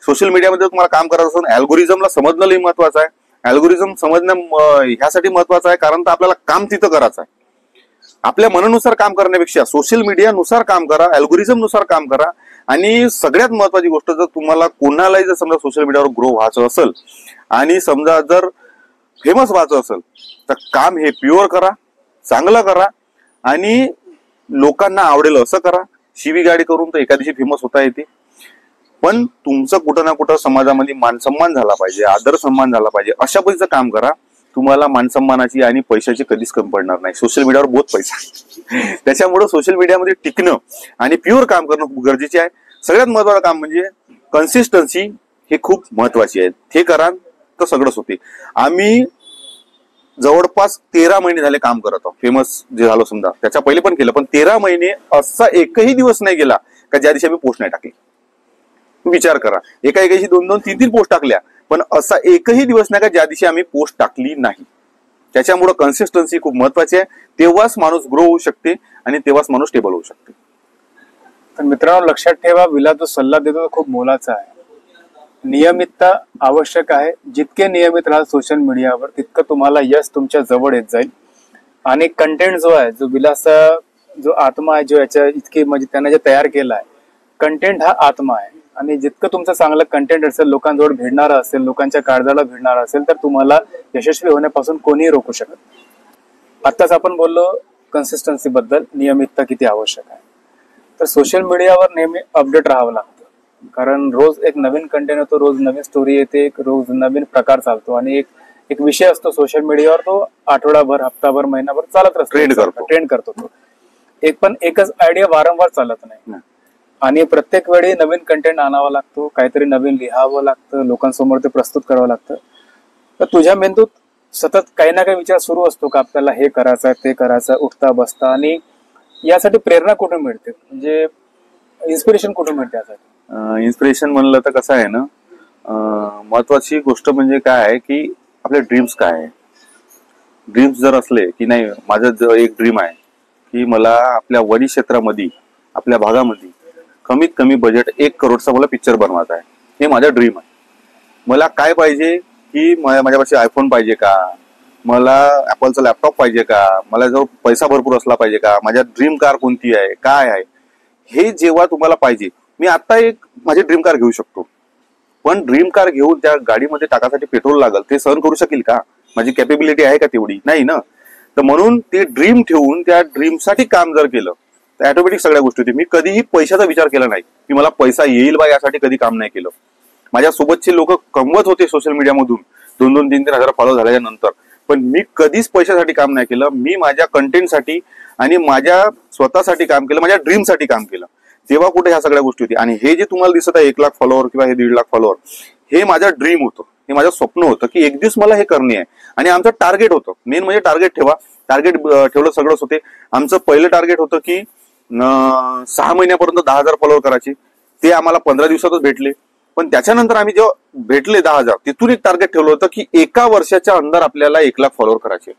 सोशल मीडियामध्ये तुम्हाला काम करायचं असेल, अल्गोरिझमला समजणं लई महत्वाचं आहे. अल्गोरिझम समजणं ह्यासाठी महत्वाचं आहे कारण तर आपल्याला काम तिथं करायचं आहे. आपल्या मनानुसार काम करण्यापेक्षा सोशल मीडियानुसार काम करा, अल्गोरिझम नुसार काम करा. आणि सगळ्यात महत्वाची गोष्ट, जर तुम्हाला कोणालाही जर समजा सोशल मीडियावर ग्रो व्हायचं असेल आणि समजा जर फेमस व्हायचं असेल तर काम हे प्युअर करा, चांगलं करा आणि लोकांना आवडेल असं करा. शिवीगाडी करून तर एका दिवशी फेमस होता येते, पण तुमचं कुठं ना कुठं समाजामध्ये मानसन्मान झाला पाहिजे, आदर सन्मान झाला पाहिजे, अशा पद्धतीचं काम करा. तुम्हाला मानसन्मानाची आणि पैशाची कधीच कमी पडणार नाही. सोशल मीडियावर बहुत पैसा त्याच्यामुळे सोशल मीडियामध्ये टिकणं आणि प्युअर काम करणं खूप गरजेचे आहे. सगळ्यात महत्वाचं काम म्हणजे कन्सिस्टन्सी, हे खूप महत्वाची आहे. हे करा तर सगळंच होते. आम्ही जवळपास 13 महिने झाले काम करत आहोत. फेमस जे झालो समजा त्याच्या पहिले पण केलं, पण 13 महिने असा एकही दिवस नाही गेला का ज्या दिवशी आम्ही पोस्ट नाही टाकली. विचार करा, एका 2-2, 3-3 पोस्ट टाकल्या, पण असा एकही दिवस नाही का ज्या दिवशी आम्ही पोस्ट टाकली नाही. त्याच्यामुळे कन्सिस्टन्सी खूप महत्वाची आहे. तेव्हाच माणूस ग्रो होऊ शकते आणि तेव्हाच माणूस स्टेबल होऊ शकते. तर मित्रांनो लक्षात ठेवा, विला जो सल्ला देतो तो खूप मोलाचा आहे. नियमितता आवश्यक आहे. जितके नियमित राहाल सोशल मीडियावर तितकं तुम्हाला यश तुमच्या जवळ येत जाईल. आणि कंटेंट जो आहे, जो विलाचा जो आत्मा आहे, जो याच्या इतके म्हणजे त्याने जे तयार केला आहे, कंटेंट हा आत्मा आहे. आणि जितकं तुमचं चांगलं कंटेंट असेल, लोकांजवळ भिडणारा असेल, लोकांच्या काळजाला भिडणारा असेल, तर तुम्हाला यशस्वी होण्यापासून कोणीही रोखू शकत. आत्ताच आपण बोललो कन्सिस्टन्सी बद्दल, नियमितता किती आवश्यक आहे. तर सोशल मीडियावर नेहमी अपडेट राहावं लागतं, कारण रोज एक नवीन कंटेंट येतो, रोज नवीन स्टोरी येते, रोज नवीन प्रकार चालतो. आणि एक विषय असतो सोशल मीडियावर, तो आठवडाभर, हप्ताभर, महिनाभर चालत असतो, ट्रेंड करतो तो. एकच आयडिया वारंवार चालत नाही. आणि प्रत्येक वेळी नवीन कंटेंट आणावा लागतो, काहीतरी नवीन लिहावं लागतं, लोकांसमोर ते प्रस्तुत करावं लागतं. तर तुझ्या मेंदूत सतत काही ना काही विचार सुरू असतो का आपल्याला हे करायचं आहे, ते करायचं, उठता बसता. आणि यासाठी प्रेरणा कुठून मिळते, म्हणजे इन्स्पिरेशन कुठून मिळते यासाठी? इन्स्पिरेशन म्हणलं तर कसं आहे ना, महत्वाची गोष्ट म्हणजे काय आहे की आपले ड्रीम्स काय आहे. ड्रीम्स जर असले की नाही, माझं एक ड्रीम आहे की मला आपल्या वनी क्षेत्रामध्ये, आपल्या भागामध्ये कमीत कमी बजेट 1 करोडचा मला पिक्चर बनवायचा आहे. हे माझं ड्रीम आहे. मला काय पाहिजे की माझ्यापाशी आयफोन पाहिजे का, मला ऍपलचा लॅपटॉप पाहिजे का, मला जवळ पैसा भरपूर असला पाहिजे का, माझ्या ड्रीम कार कोणती आहे, काय आहे, हे जेव्हा तुम्हाला पाहिजे. मी आता एक माझी ड्रीम कार घेऊ शकतो, पण ड्रीम कार घेऊन त्या गाडीमध्ये टाकासाठी पेट्रोल लागल, ते सहन करू शकेल का, माझी कॅपेबिलिटी आहे का तेवढी, नाही ना. तर म्हणून ते ड्रीम ठेवून त्या ड्रीमसाठी काम जर केलं तर ऑटोमॅटिक सगळ्या गोष्टी होती. मी कधीही पैशाचा विचार केला नाही की मला पैसा येईल बा, यासाठी कधी काम नाही केलं. माझ्यासोबतचे लोक कमवत होते सोशल मीडियामधून 2-2, 3-3 हजार फॉलो झाल्याच्या नंतर, पण मी कधीच पैशासाठी काम नाही केलं. मी माझ्या कंटेंटसाठी आणि माझ्या स्वतःसाठी काम केलं, माझ्या ड्रीमसाठी काम केलं. तेव्हा कुठे ह्या सगळ्या गोष्टी होती. आणि हे जे तुम्हाला दिसत आहे 1 लाख फॉलोअर किंवा हे 1.5 लाख फॉलोअर, हे माझं ड्रीम होतं, हे माझं स्वप्न होतं की एक दिवस मला हे करणे आहे. आणि आमचं टार्गेट होतं, मेन म्हणजे टार्गेट ठेवा. टार्गेट ठेवलं सगळंच होते. आमचं पहिलं टार्गेट होतं की 6 महिन्यापर्यंत 10,000 फॉलोअर करायचे. ते आम्हाला 15 दिवसातच भेटले. पण त्याच्यानंतर आम्ही जेव्हा भेटले 10,000, तिथून एक टार्गेट ठेवलं होतं की 1 वर्षाच्या अंदर आपल्याला 1 लाख फॉलोअर करायचे.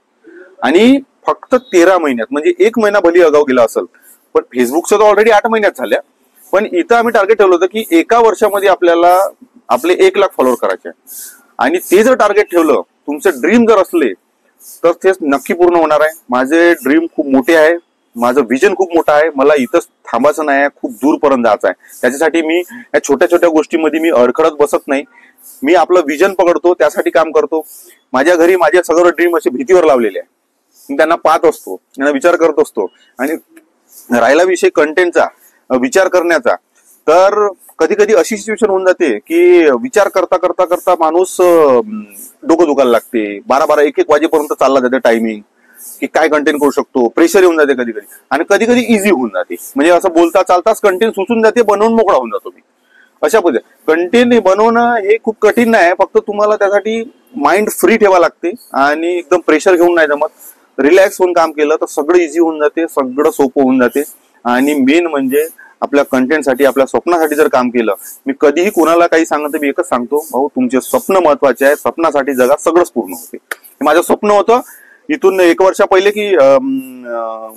आणि फक्त 13 महिन्यात, म्हणजे 1 महिना भली अगाऊ गेला असेल, पण फेसबुकचं तर ऑलरेडी 8 महिन्यात झाल्या. पण इथं आम्ही टार्गेट ठेवलं होतं की 1 वर्षामध्ये आपल्याला आपले 1 लाख फॉलोअर करायचे. आणि ते जर टार्गेट ठेवलं, तुमचं ड्रीम जर असले, तर ते नक्की पूर्ण होणार आहे. माझे ड्रीम खूप मोठे आहे, माझं विजन खूप मोठं आहे. मला इथंच थांबायचं नाही आहे, खूप दूरपर्यंत जायचं आहे. त्याच्यासाठी मी या छोट्या छोट्या गोष्टींमध्ये मी अडखळत बसत नाही. मी आपलं विजन पकडतो, त्यासाठी काम करतो. माझ्या घरी माझे सगळं ड्रीम असे भीतीवर लावलेले आहे. मी त्यांना पाहत असतो, त्यांना विचार करत असतो. आणि राहिला विषय कंटेंटचा, विचार करण्याचा, तर कधी कधी अशी सिच्युएशन होऊन जाते की विचार करता करता करता माणूस डोकं दुखायला लागते. 12-12, 1-1 वाजेपर्यंत चालला जाते टायमिंग, की काय कंटेंट करू शकतो. प्रेशर येऊन जाते कधी कधी, आणि कधी कधी इझी होऊन जाते. म्हणजे असं बोलता चालताच कंटेंट सुचून जाते, बनवून मोकळा होऊन जातो मी. अशा पद्धतीने कंटेंट बनवणं हे खूप कठीण नाही. फक्त तुम्हाला त्यासाठी माइंड फ्री ठेवा लागते आणि एकदम प्रेशर घेऊन नाही जमत. रिलॅक्स होऊन काम केलं तर सगळं इझी होऊन जाते, सगळं सोपं होऊन जाते. आणि मेन म्हणजे आपल्या कंटेंटसाठी, आपल्या स्वप्नासाठी जर काम केलं, मी कधीही कोणाला काही सांगत, मी एकच सांगतो, भाऊ तुमचे स्वप्न महत्वाचे आहे. स्वप्नासाठी जगा, सगळंच पूर्ण होते. माझं स्वप्न होतं इथून 1 वर्षा पहिले की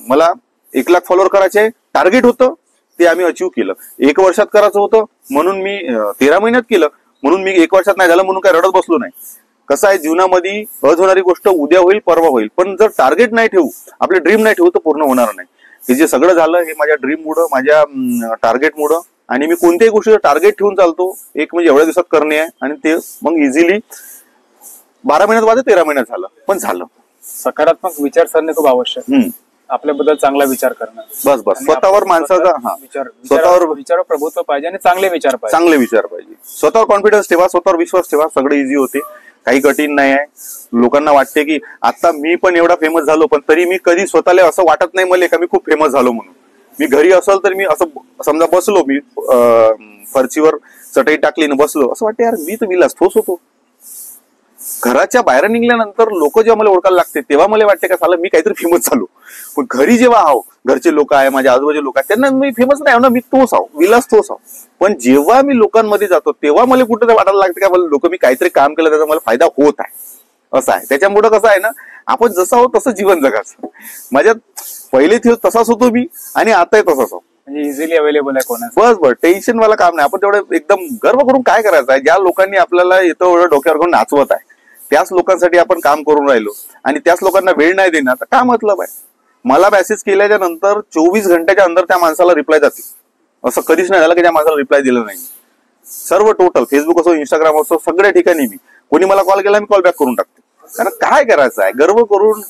मला 1 लाख फॉलोअर करायचे टार्गेट होतं, ते आम्ही अचीव्ह केलं. 1 वर्षात करायचं होतं म्हणून मी 13 महिन्यात केलं. म्हणून मी 1 वर्षात नाही झालं म्हणून काय रडत बसलो नाही. कसं आहे, जीवनामध्ये सहज होणारी गोष्ट उद्या होईल, परवा होईल, पण जर टार्गेट नाही ठेवू, आपले ड्रीम नाही ठेवू, तर पूर्ण होणार नाही. हे जे सगळं झालं हे माझ्या ड्रीम मुळे, माझ्या टार्गेट मुळे. आणि मी कोणत्याही गोष्टीचं टार्गेट ठेवून चालतो, एक म्हणजे एवढ्या दिवसात करणे आहे, आणि ते मग इझिली 12 महिन्यात वाजत 13 महिन्यात झालं, पण झालं. सकारात्मक विचारसरणी खूप आवश्यक. आपल्याबद्दल चांगला विचार करणं, बस स्वतःवर माणसाचा स्वतःवर विचार प्रभुत्व पाहिजे आणि चांगले विचार पाहिजे. स्वतःवर कॉन्फिडन्स ठेवा, स्वतःवर विश्वास ठेवा, सगळं इझी होते. काही कठीण नाही आहे. लोकांना वाटते की आता मी पण एवढा फेमस झालो, पण तरी मी कधी स्वतःला असं वाटत नाही मला का मी खूप फेमस झालो म्हणून. मी घरी असेल तर मी असं समजा बसलो, मी फरशीवर चटई टाकली ना बसलो, असं वाटतं यार मी तर विलास ठोस होतो. घराच्या बाहेर निघल्यानंतर लोक जेव्हा मला ओळखायला लागते तेव्हा मला वाटते का साला मी काहीतरी फेमस झालो. पण घरी जेव्हा आहो, घरचे लोक आहे, माझ्या आजूबाजूचे लोक आहेत, त्यांना मी फेमस नाही ना, मी तोच आहो, विलास तोच आहो. पण जेव्हा मी लोकांमध्ये जातो तेव्हा मला कुठे वाटायला लागते का मला लोक मी काहीतरी काम केलं त्याचा मला फायदा होत आहे. असं आहे. त्याच्यामुळे कसं आहे ना, आपण जसं आहोत तसं जीवन जगायचं. माझ्यात पहिले तसाच होतो मी आणि आताही तसाच आहोत. म्हणजे इझिली अवेलेबल आहे कोणा. बस टेन्शन वाला काम नाही. आपण तेवढं एकदम गर्व करून काय करायचं आहे. ज्या लोकांनी आपल्याला येतं एवढं डोक्यावर करून नाचवत आहे, त्याच लोकांसाठी आपण काम करून राहिलो आणि त्याच लोकांना वेळ नाही देणार तर काय मतलब आहे. मला मेसेज केल्याच्या नंतर 24 घंट्याच्या अंतर त्या माणसाला रिप्लाय जाते. असं कधीच नाही झालं की त्या माणसाला रिप्लाय दिलं नाही. सर्व टोटल फेसबुक असो, इंस्टाग्राम असो, सगळ्या ठिकाणी मी कोणी मला कॉल केला मी कॉल बॅक करून टाकते. कारण काय करायचं आहे, गर्व करून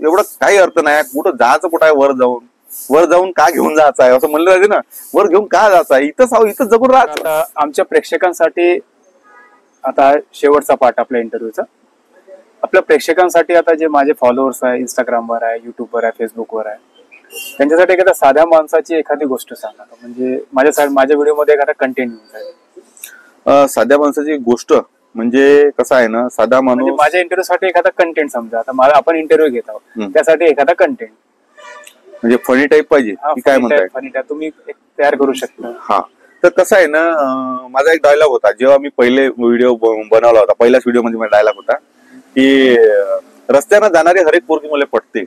एवढं काही अर्थ नाही. कुठं जायचं कुठं आहे, वर जाऊन का घेऊन जायचं आहे असं म्हणलं जाते ना. वर घेऊन का जायचं आहे, इथं जगून राहायचं. आता आमच्या प्रेक्षकांसाठी आता शेवटचा पार्ट आपल्या इंटरव्ह्यूचा. आपल्या प्रेक्षकांसाठी आता जे माझे फॉलोअर्स आहे, इंस्टाग्रामवर आहे, युट्यूबवर आहे, फेसबुकवर आहे, त्यांच्यासाठी एखाद्या साध्या माणसाची एखादी गोष्ट सांगा. म्हणजे माझ्या व्हिडिओमध्ये एखादा कंटेंट येऊन जाईल. साध्या माणसाची गोष्ट म्हणजे कसं आहे ना, साधा माणूस म्हणजे माझ्या इंटरव्ह्यू साठी एखादा कंटेंट समजा. आता आपण इंटरव्ह्यू घेत आहोत, त्यासाठी एखादा कंटेंट म्हणजे फनी टाईप पाहिजे की काय म्हणताय. फनी टाईप तुम्ही तयार करू शकता. हा, तर कसं आहे ना, माझा एक डायलॉग होता जेव्हा मी पहिले व्हिडिओ बनवला होता. पहिल्याच व्हिडिओ मध्ये माझा डायलॉग होता की रस्त्यानं जाणारी हरेक पोरगी मला पटते,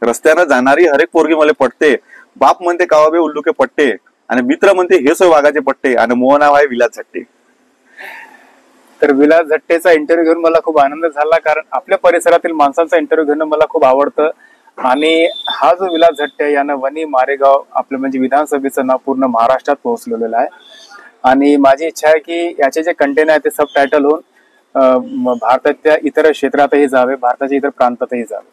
रस्त्यानं जाणारी हरेक पोरगी मला पटते. बाप म्हणते कावाबे उल्लुके पट्टे आणि मित्र म्हणते हे सोय वाघाचे पट्टे आणि मोह नाव आहे विलास झट्टे. तर विलास झट्टेचा इंटरव्ह्यू घेऊन मला खूप आनंद झाला. कारण आपल्या परिसरातील माणसांचा इंटरव्ह्यू घेणं मला खूप आवडतं. आणि हा जो विलास झट्टे यानं वनी मारेगाव आपलं म्हणजे विधानसभेचं नाव पूर्ण महाराष्ट्रात पोहोचलेलं आहे. आणि माझी इच्छा आहे की याचे जे कंटेंट आहे ते सब टायटल होऊन भारताच्या इतर क्षेत्रातही जावे, भारताच्या इतर प्रांतातही जावे.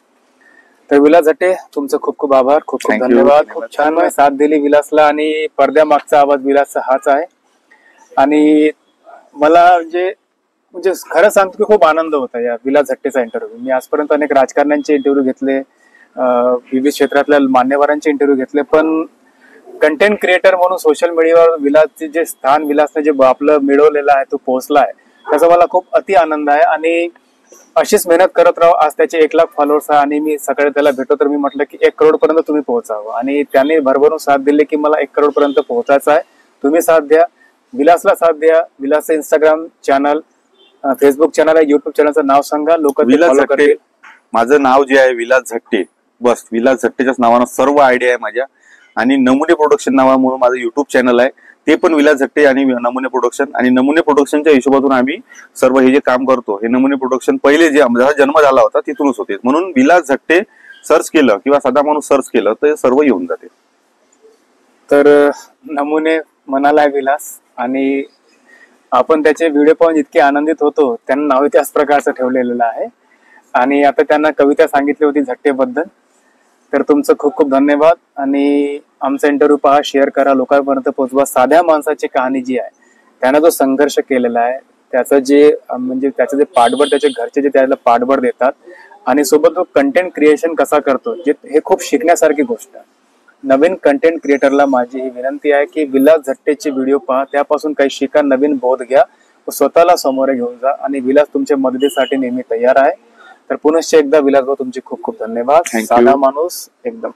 तर विलास झट्टे तुमचं खूप खूप आभार, खूप खूप धन्यवाद. खूप छान साथ दिली विलासला. आणि पडद्यामागचा आवाज विलासचा हाच आहे. आणि मला म्हणजे खरं सांगतो की खूप आनंद होता या विलास झट्टेचा इंटरव्ह्यू. मी आजपर्यंत अनेक राजकारण्यांचे इंटरव्ह्यू घेतले, विविध क्षेत्रातल्या मान्यवरांचे इंटरव्ह्यू घेतले, पण कंटेंट क्रिएटर म्हणून सोशल मीडियावर विलासचे जे स्थान, विलासने जे आपलं मिळवलेलं आहे, तो पोहोचला आहे, त्याचा मला खूप अति आनंद आहे. आणि अशीच मेहनत करत राहू. आज त्याचे 1 लाख फॉलोअर्स आहे आणि मी सकाळी त्याला भेटतो तर मी म्हटलं की 1 करोड पर्यंत तुम्ही पोहोचावं. आणि त्याने भरभरून साथ दिली की मला 1 करोड पर्यंत पोहोचायचं आहे. तुम्ही साथ द्या, विलासला साथ द्या. विलासचं इंस्टाग्राम चॅनल, फेसबुक चॅनल आहे, युट्यूब चॅनलचं नाव सांगा, लोक फॉलो करतील. माझं नाव जे आहे विलास झट्टे, बस विलास झट्टेच्याच नावानं सर्व आयडिया आहे माझ्या. आणि नमुने प्रोडक्शन नावामुळे माझं युट्यूब चॅनल आहे, ते पण विलास झट्टे आणि नमुने प्रोडक्शन. आणि नमुने प्रोडक्शनच्या हिशोबातून आम्ही सर्व हे जे काम करतो, हे नमुने प्रोडक्शन पहिले जे आमचा जन्म झाला होता तिथूनच होते. म्हणून विलास झट्टे सर्च केलं किंवा साधा माणूस सर्च केलं तर सर्व येऊन जाते. तर नमुने म्हणाला विलास. आणि आपण त्याचे व्हिडिओ पाहून इतके आनंदित होतो. त्यांना नाव त्याच प्रकारचं ठेवलेलं आहे. आणि आता त्यांना कविता सांगितली होती झट्टेबद्दल. तर तुमचं खूप खूप धन्यवाद. आणि आमचा इंटरव्ह्यू पहा, शेअर करा, लोकांपर्यंत पोहोचवा. साध्या माणसाची कहाणी जी आहे, त्यानं जो संघर्ष केलेला आहे, त्याचं जे पाठबळ, त्याचे घरचे जे त्याला पाठबळ देतात आणि सोबत तो कंटेंट क्रिएशन कसा करतो, हे खूप शिकण्यासारखी गोष्ट आहे. नवीन कंटेंट क्रिएटरला माझी ही विनंती आहे की विलास झट्टेचे व्हिडिओ पहा, त्यापासून काही शिका, नवीन बोध घ्या, स्वतःला समोर घेऊन जा. आणि विलास तुमच्या मदतीसाठी नेहमी तयार आहे. तर पुनश्च एकदा विलास भाऊ तुमचे खूप खूप धन्यवाद. साधा माणूस एकदम.